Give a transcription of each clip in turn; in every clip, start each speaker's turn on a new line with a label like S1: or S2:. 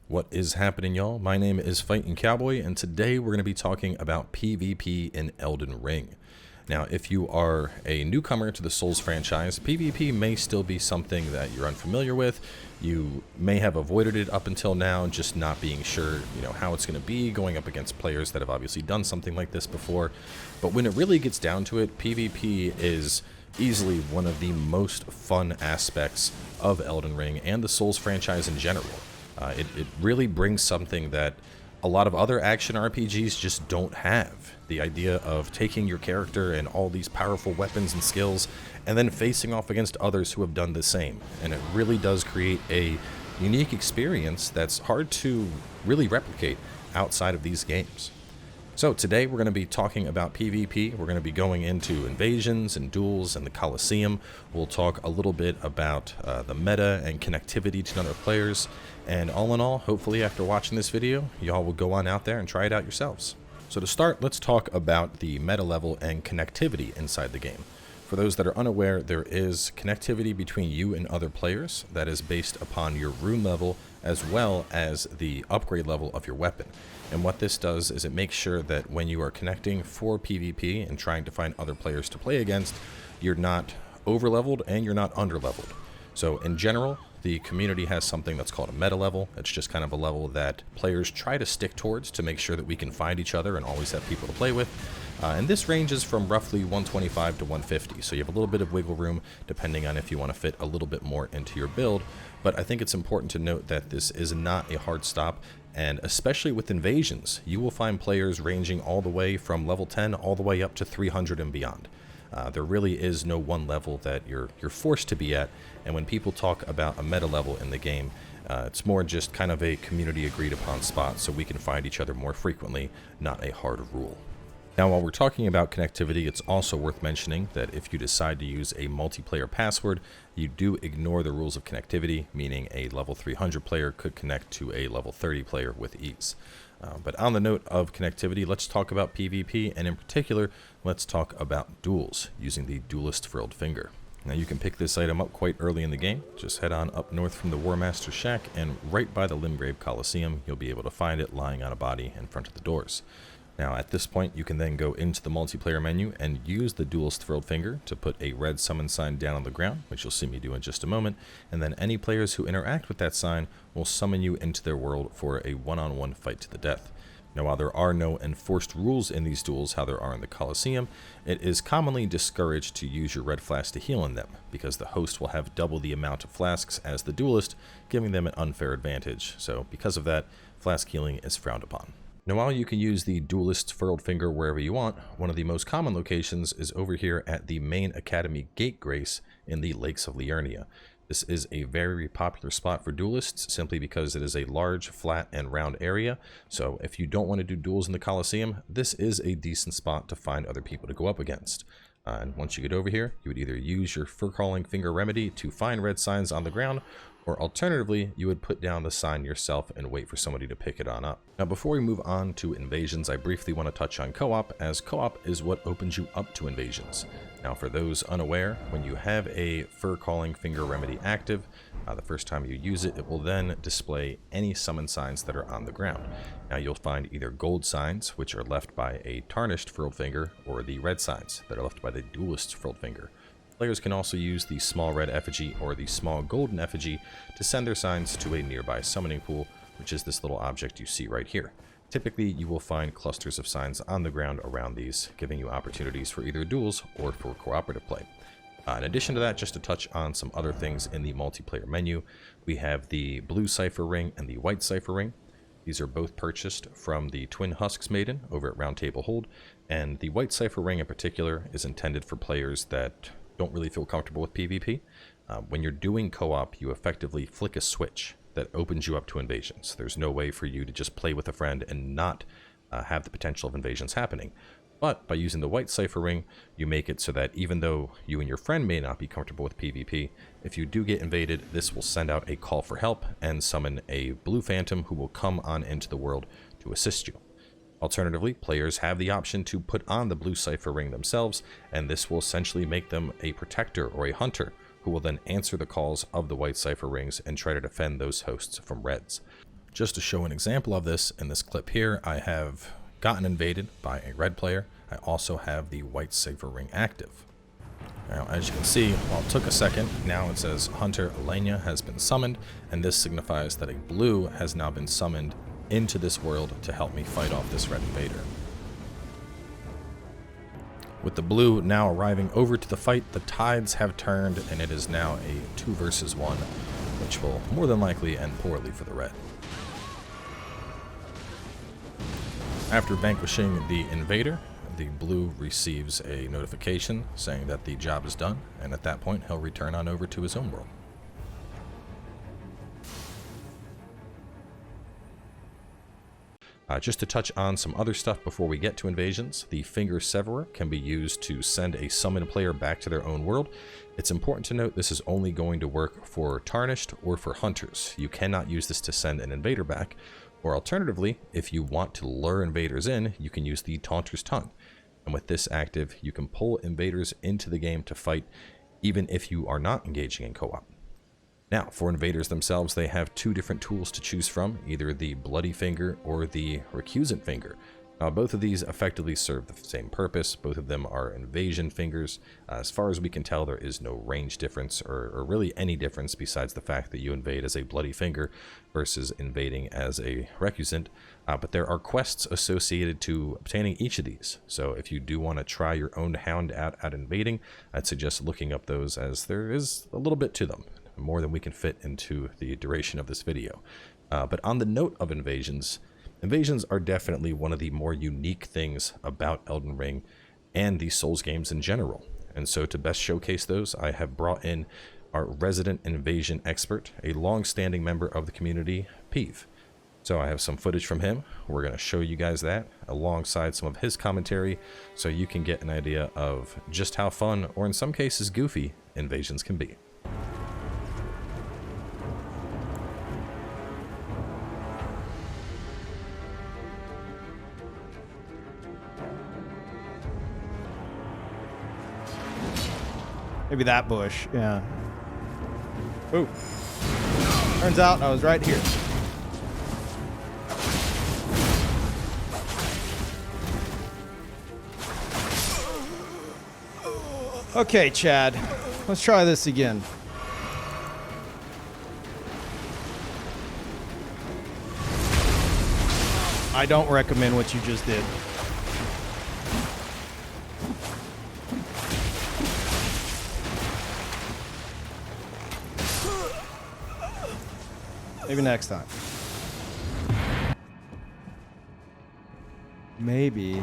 S1: What is happening, y'all? My name is FightinCowboy, and today we're going to be talking about PvP in Elden Ring. Now, if you are a newcomer to the Souls franchise, PvP may still be something that you're unfamiliar with. You may have avoided it up until now, just not being sure, how it's going to be, going up against players that have obviously done something like this before. But when it really gets down to it, PvP is easily one of the most fun aspects of Elden Ring and the Souls franchise in general. It really brings something that a lot of other action RPGs just don't have. The idea of taking your character and all these powerful weapons and skills and then facing off against others who have done the same. And it really does create a unique experience that's hard to really replicate outside of these games. So today we're going to be talking about PvP. We're going to be going into invasions and duels and the Colosseum. We'll talk a little bit about the meta and connectivity to other players. And all in all, hopefully after watching this video, y'all will go on out there and try it out yourselves. So to start, let's talk about the meta level and connectivity inside the game. For those that are unaware, there is connectivity between you and other players that is based upon your rune level as well as the upgrade level of your weapon. And what this does is it makes sure that when you are connecting for PvP and trying to find other players to play against, you're not over-leveled and you're not under-leveled. So in general, the community has something that's called a meta level. It's just kind of a level that players try to stick towards to make sure that we can find each other and always have people to play with. And this ranges from roughly 125 to 150, so you have a little bit of wiggle room depending on if you want to fit a little bit more into your build. But I think it's important to note that this is not a hard stop, and especially with invasions, you will find players ranging all the way from level 10 all the way up to 300 and beyond. There really is no one level that you're forced to be at, and when people talk about a meta level in the game, it's more just kind of a community agreed upon spot so we can find each other more frequently, not a hard rule. Now, while we're talking about connectivity, it's also worth mentioning that if you decide to use a multiplayer password, you do ignore the rules of connectivity, meaning a level 300 player could connect to a level 30 player with ease. But on the note of connectivity, let's talk about PvP, and in particular, let's talk about duels using the Duelist Furled Finger. Now, you can pick this item up quite early in the game. Just head on up north from the War Master's Shack, and right by the Limgrave Coliseum, you'll be able to find it lying on a body in front of the doors. Now, at this point, you can then go into the multiplayer menu and use the Duelist Furled Finger to put a red summon sign down on the ground, which you'll see me do in just a moment, and then any players who interact with that sign will summon you into their world for a one-on-one fight to the death. Now, while there are no enforced rules in these duels how there are in the Colosseum, it is commonly discouraged to use your red flask to heal in them, because the host will have double the amount of flasks as the duelist, giving them an unfair advantage. So, because of that, flask healing is frowned upon. Now, while you can use the Duelist Furled Finger wherever you want, one of the most common locations is over here at the main Academy Gate Grace in the Lakes of Liurnia. This is a very popular spot for duelists simply because it is a large, flat, and round area. So if you don't want to do duels in the Colosseum, this is a decent spot to find other people to go up against. And once you get over here, you would either use your fur-crawling finger remedy to find red signs on the ground, or alternatively, you would put down the sign yourself and wait for somebody to pick it on up. Now, before we move on to invasions, I briefly want to touch on co-op, as co-op is what opens you up to invasions. Now, for those unaware, when you have a fur-calling finger remedy active, the first time you use it, it will then display any summon signs that are on the ground. Now, you'll find either gold signs, which are left by a tarnished furled finger, or the red signs that are left by the duelist furled finger. Players can also use the small red effigy or the small golden effigy to send their signs to a nearby summoning pool, which is this little object you see right here. Typically, you will find clusters of signs on the ground around these, giving you opportunities for either duels or for cooperative play. In addition to that, just to touch on some other things in the multiplayer menu, we have the blue cipher ring and the white cipher ring. These are both purchased from the Twin Husks Maiden over at Round Table Hold, and the white cipher ring in particular is intended for players that don't really feel comfortable with PvP. When you're doing co-op, you effectively flick a switch that opens you up to invasions. There's no way for you to just play with a friend and not have the potential of invasions happening. But by using the white cipher ring, you make it so that even though you and your friend may not be comfortable with PvP, if you do get invaded, this will send out a call for help and summon a blue phantom who will come on into the world to assist you. Alternatively, players have the option to put on the blue cipher ring themselves, and this will essentially make them a protector or a hunter, who will then answer the calls of the white cipher rings and try to defend those hosts from reds. Just to show an example of this, in this clip here, I have gotten invaded by a red player. I also have the white safer ring active. Now, as you can see, while it took a second, now it says Hunter Elena has been summoned, and this signifies that a blue has now been summoned into this world to help me fight off this red invader. With the blue now arriving over to the fight, the tides have turned, and it is now a 2 versus 1, which will more than likely end poorly for the red. After vanquishing the invader, the blue receives a notification saying that the job is done, and at that point he'll return on over to his own world. Just to touch on some other stuff before we get to invasions, the Finger Severer can be used to send a summoned player back to their own world. It's important to note this is only going to work for Tarnished or for Hunters. You cannot use this to send an invader back, or alternatively, if you want to lure invaders in, you can use the Taunter's Tongue. And with this active, you can pull invaders into the game to fight, even if you are not engaging in co-op. Now, for invaders themselves, they have 2 different tools to choose from, either the Bloody Finger or the Recusant Finger. Both of these effectively serve the same purpose. Both of them are invasion fingers. As far as we can tell, there is no range difference or really any difference besides the fact that you invade as a Bloody Finger versus invading as a Recusant. But there are quests associated to obtaining each of these. So if you do want to try your own hand at invading, I'd suggest looking up those, as there is a little bit to them, more than we can fit into the duration of this video. But on the note of invasions are definitely one of the more unique things about Elden Ring and the Souls games in general. And so to best showcase those, I have brought in our resident invasion expert, a long-standing member of the community, Peeve. So I have some footage from him. We're going to show you guys that alongside some of his commentary so you can get an idea of just how fun, or in some cases goofy, invasions can be.
S2: Maybe that bush, yeah. Ooh. Turns out I was right here. Okay, Chad. Let's try this again. I don't recommend what you just did. Maybe next time. Maybe.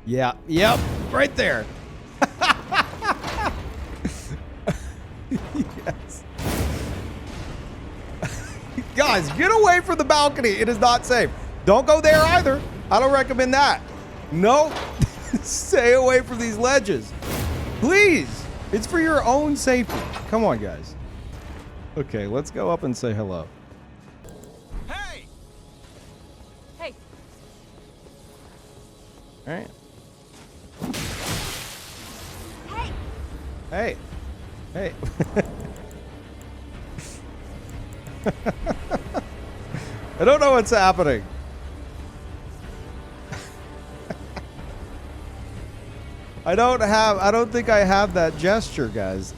S2: Yeah. Yep. Right there. Yes. Guys, get away from the balcony. It is not safe. Don't go there either. I don't recommend that. No. Stay away from these ledges. Please. It's for your own safety. Come on, guys. Okay, let's go up and say hello.
S3: Hey! Hey.
S2: All right.
S3: Hey.
S2: Hey. Hey. I don't know what's happening. I don't think I have that gesture, guys.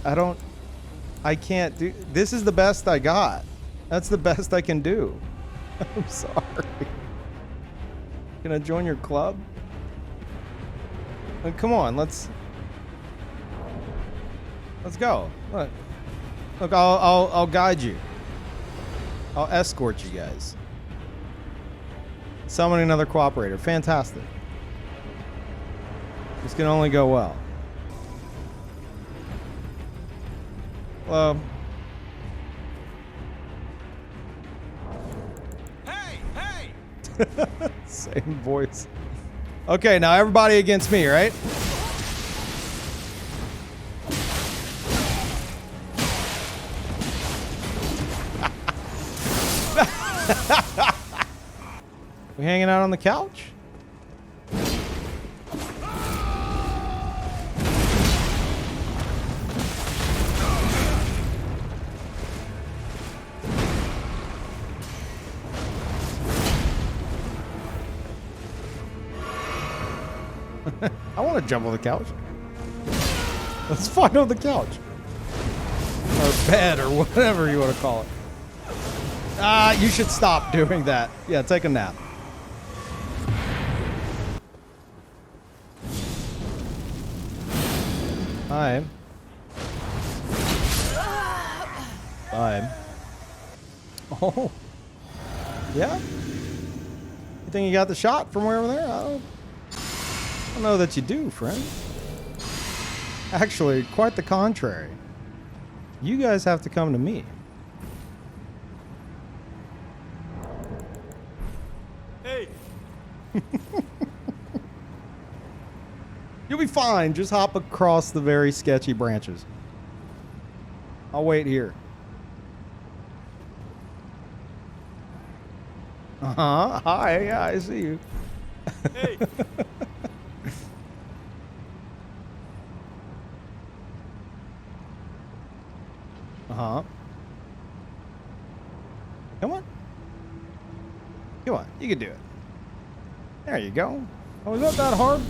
S2: I can't do. This is the best I got. That's the best I can do. I'm sorry. Can I join your club? Come on, let's go. Look, I'll guide you. I'll escort you guys. Summon another cooperator. Fantastic. This can only go well. Hello.
S3: Hey! Hey!
S2: Same voice. Okay, now everybody against me, right? We hanging out on the couch? I want to jump on the couch. Let's fight on the couch. Or bed, or whatever you want to call it. You should stop doing that. Yeah, take a nap. Fine. Fine. Oh. Yeah? You think you got the shot from way over there? I don't know that you do, friend. Actually, quite the contrary. You guys have to come to me.
S3: Hey!
S2: You'll be fine. Just hop across the very sketchy branches. I'll wait here. Uh-huh. Hi. Yeah, I see you.
S3: Hey!
S2: Uh-huh. Come on. Come on. You can do it. There you go. Oh, is that hard?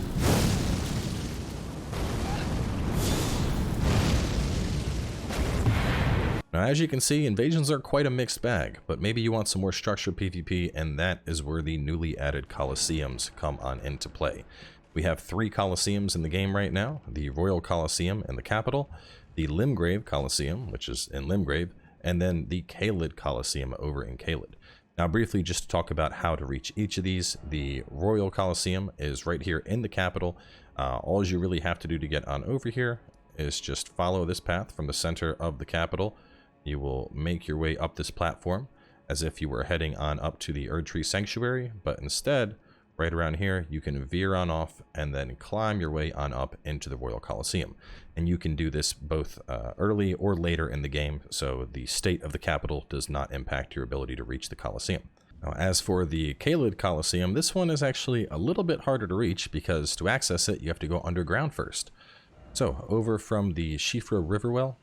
S1: Now, as you can see, invasions are quite a mixed bag, but maybe you want some more structured PvP, and that is where the newly added Colosseums come on into play. We have 3 Colosseums in the game right now: the Royal Colosseum in the capital, the Limgrave Colosseum, which is in Limgrave, and then the Caelid Colosseum over in Caelid. Now, briefly, just to talk about how to reach each of these, the Royal Colosseum is right here in the capital. All you really have to do to get on over here is just follow this path from the center of the capital. You will make your way up this platform as if you were heading on up to the Erdtree Sanctuary, but instead, right around here, you can veer on off and then climb your way on up into the Royal Colosseum. And you can do this both early or later in the game, so the state of the capital does not impact your ability to reach the Colosseum. Now, as for the Caelid Colosseum, this one is actually a little bit harder to reach because to access it, you have to go underground first. So, over from the Shifra Riverwell,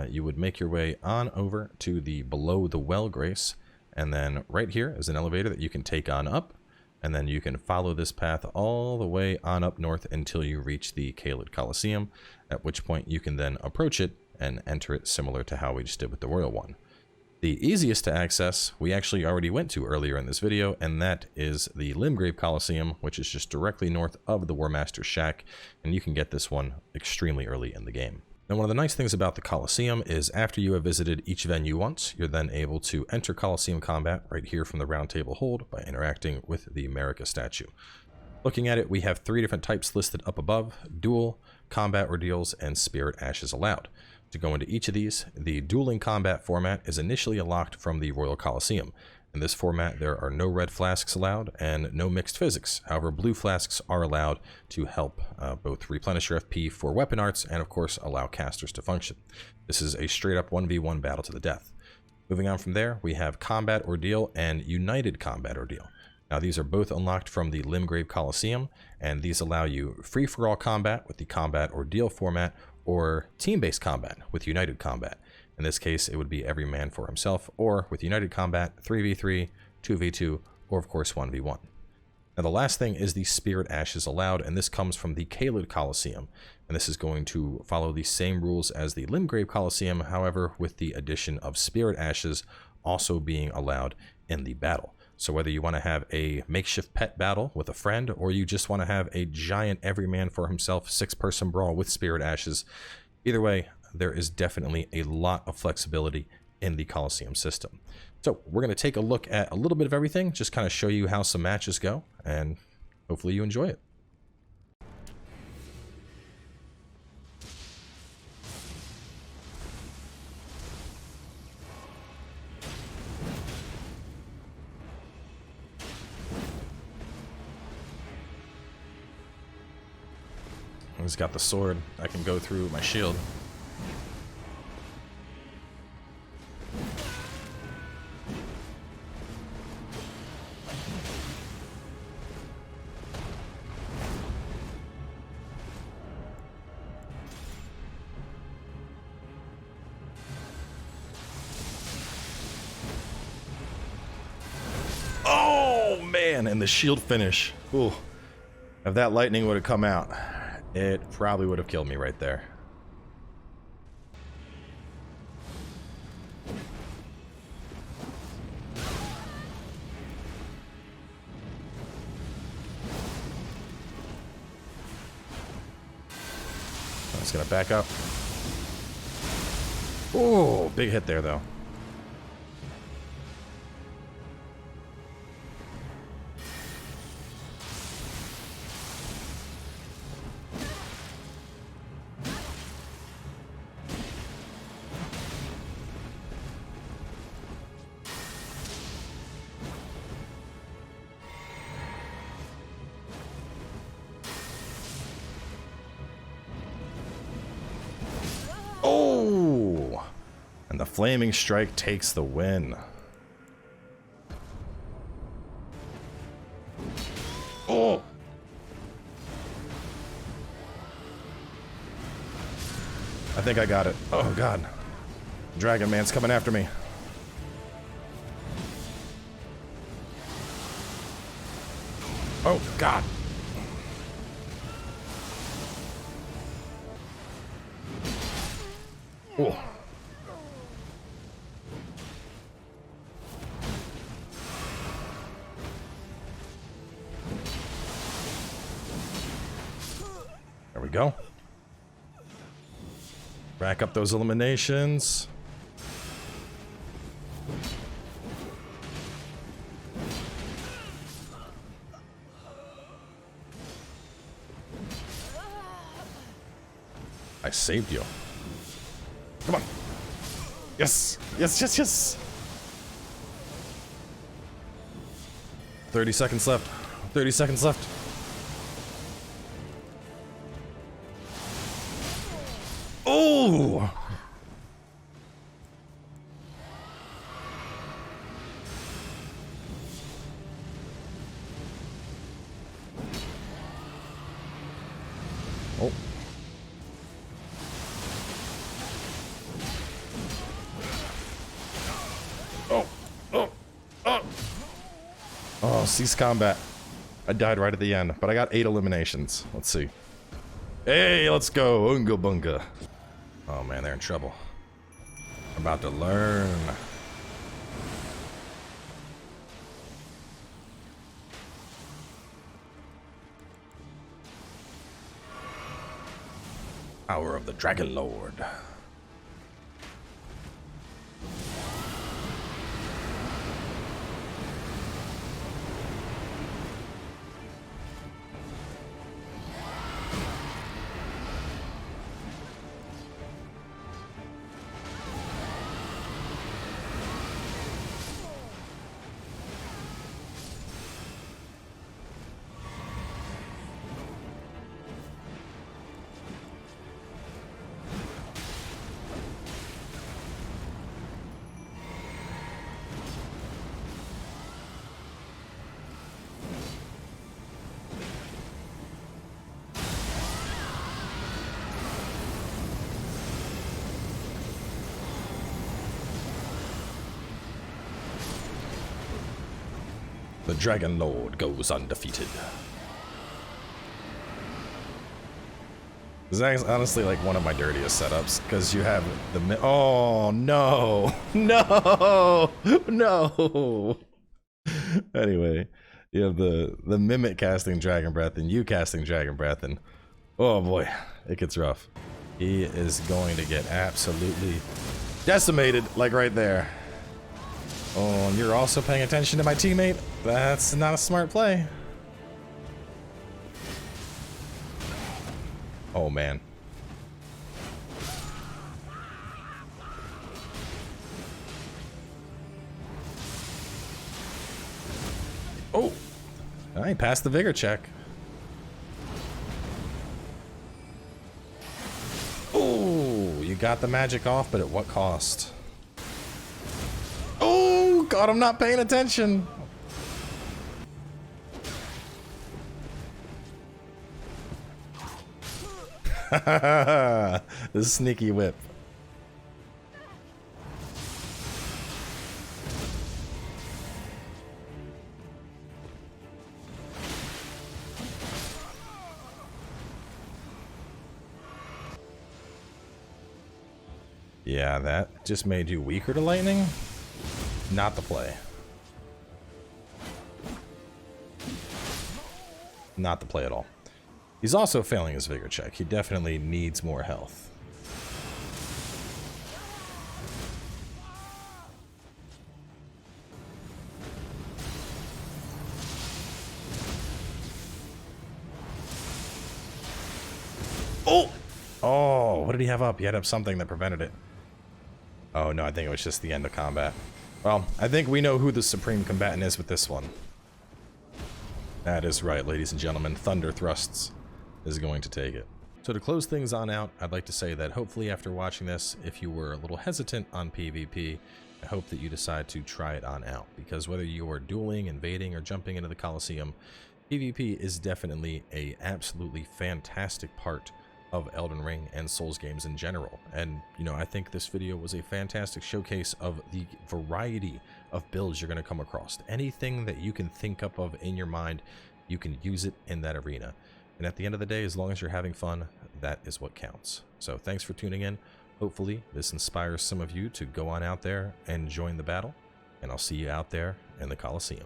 S1: you would make your way on over to the Below the Well Grace, and then right here is an elevator that you can take on up, and then you can follow this path all the way on up north until you reach the Caelid Colosseum, at which point you can then approach it and enter it similar to how we just did with the Royal one. The easiest to access, we actually already went to earlier in this video, and that is the Limgrave Colosseum, which is just directly north of the War Master's Shack, and you can get this one extremely early in the game. Now, one of the nice things about the Colosseum is after you have visited each venue once, you're then able to enter Colosseum combat right here from the Round Table Hold by interacting with the America statue. Looking at it, we have 3 different types listed up above: duel, combat ordeals, and spirit ashes allowed. To go into each of these, the dueling combat format is initially unlocked from the Royal Colosseum. In this format, there are no red flasks allowed and no mixed physics. However, blue flasks are allowed to help both replenish your FP for weapon arts and, of course, allow casters to function. This is a straight-up 1v1 battle to the death. Moving on from there, we have Combat Ordeal and United Combat Ordeal. Now, these are both unlocked from the Limgrave Colosseum, and these allow you free-for-all combat with the Combat Ordeal format, or team-based combat with United Combat. In this case, it would be every man for himself, or with United Combat, 3v3, 2v2, or of course 1v1. Now, the last thing is the Spirit Ashes allowed, and this comes from the Caelid Colosseum, and this is going to follow the same rules as the Limgrave Colosseum, however, with the addition of Spirit Ashes also being allowed in the battle. So whether you want to have a makeshift pet battle with a friend, or you just want to have a giant every man for himself 6-person brawl with Spirit Ashes, either way, there is definitely a lot of flexibility in the Colosseum system. So we're going to take a look at a little bit of everything, just kind of show you how some matches go, and hopefully you enjoy it. He's got the sword. I can go through my shield. Oh man, and the shield finish. Ooh. If that lightning would have come out, it probably would have killed me right there. I'm just gonna back up. Oh, big hit there though. Oh! And the flaming strike takes the win. Oh! I think I got it. Oh god. Dragon Man's coming after me. Oh god. Oh. There we go. Rack up those eliminations. I saved you. Come on. Yes. Yes, yes, yes. 30 seconds left. 30 seconds left. Oh! Oh. Oh, cease combat. I died right at the end, but I got 8 eliminations. Let's see. Hey, let's go. Unga bunga. Oh man, they're in trouble. I'm about to learn. Power of the Dragon Lord. The Dragon Lord goes undefeated. This is honestly like one of my dirtiest setups, because you have the oh no, no, no. Anyway, you have the mimic casting Dragon Breath and you casting Dragon Breath, and oh boy, it gets rough. He is going to get absolutely decimated, like right there. Oh, and you're also paying attention to my teammate? That's not a smart play. Oh, man. Oh! I passed the vigor check. Oh, you got the magic off, but at what cost? Oh, God, I'm not paying attention. The sneaky whip. Yeah, that just made you weaker to lightning. Not the play. Not the play at all. He's also failing his vigor check. He definitely needs more health. Oh! Oh, what did he have up? He had up something that prevented it. Oh, no, I think it was just the end of combat. Well, I think we know who the supreme combatant is with this one. That is right, ladies and gentlemen. Thunder Thrusts is going to take it. So to close things on out, I'd like to say that hopefully after watching this, if you were a little hesitant on PvP, I hope that you decide to try it on out. Because whether you are dueling, invading, or jumping into the Coliseum, PvP is definitely a absolutely fantastic part of Elden Ring and Souls games in general. And, you know, I think this video was a fantastic showcase of the variety of builds you're going to come across. Anything that you can think up of in your mind, you can use it in that arena. And at the end of the day, as long as you're having fun, that is what counts. So thanks for tuning in. Hopefully this inspires some of you to go on out there and join the battle. And I'll see you out there in the Coliseum.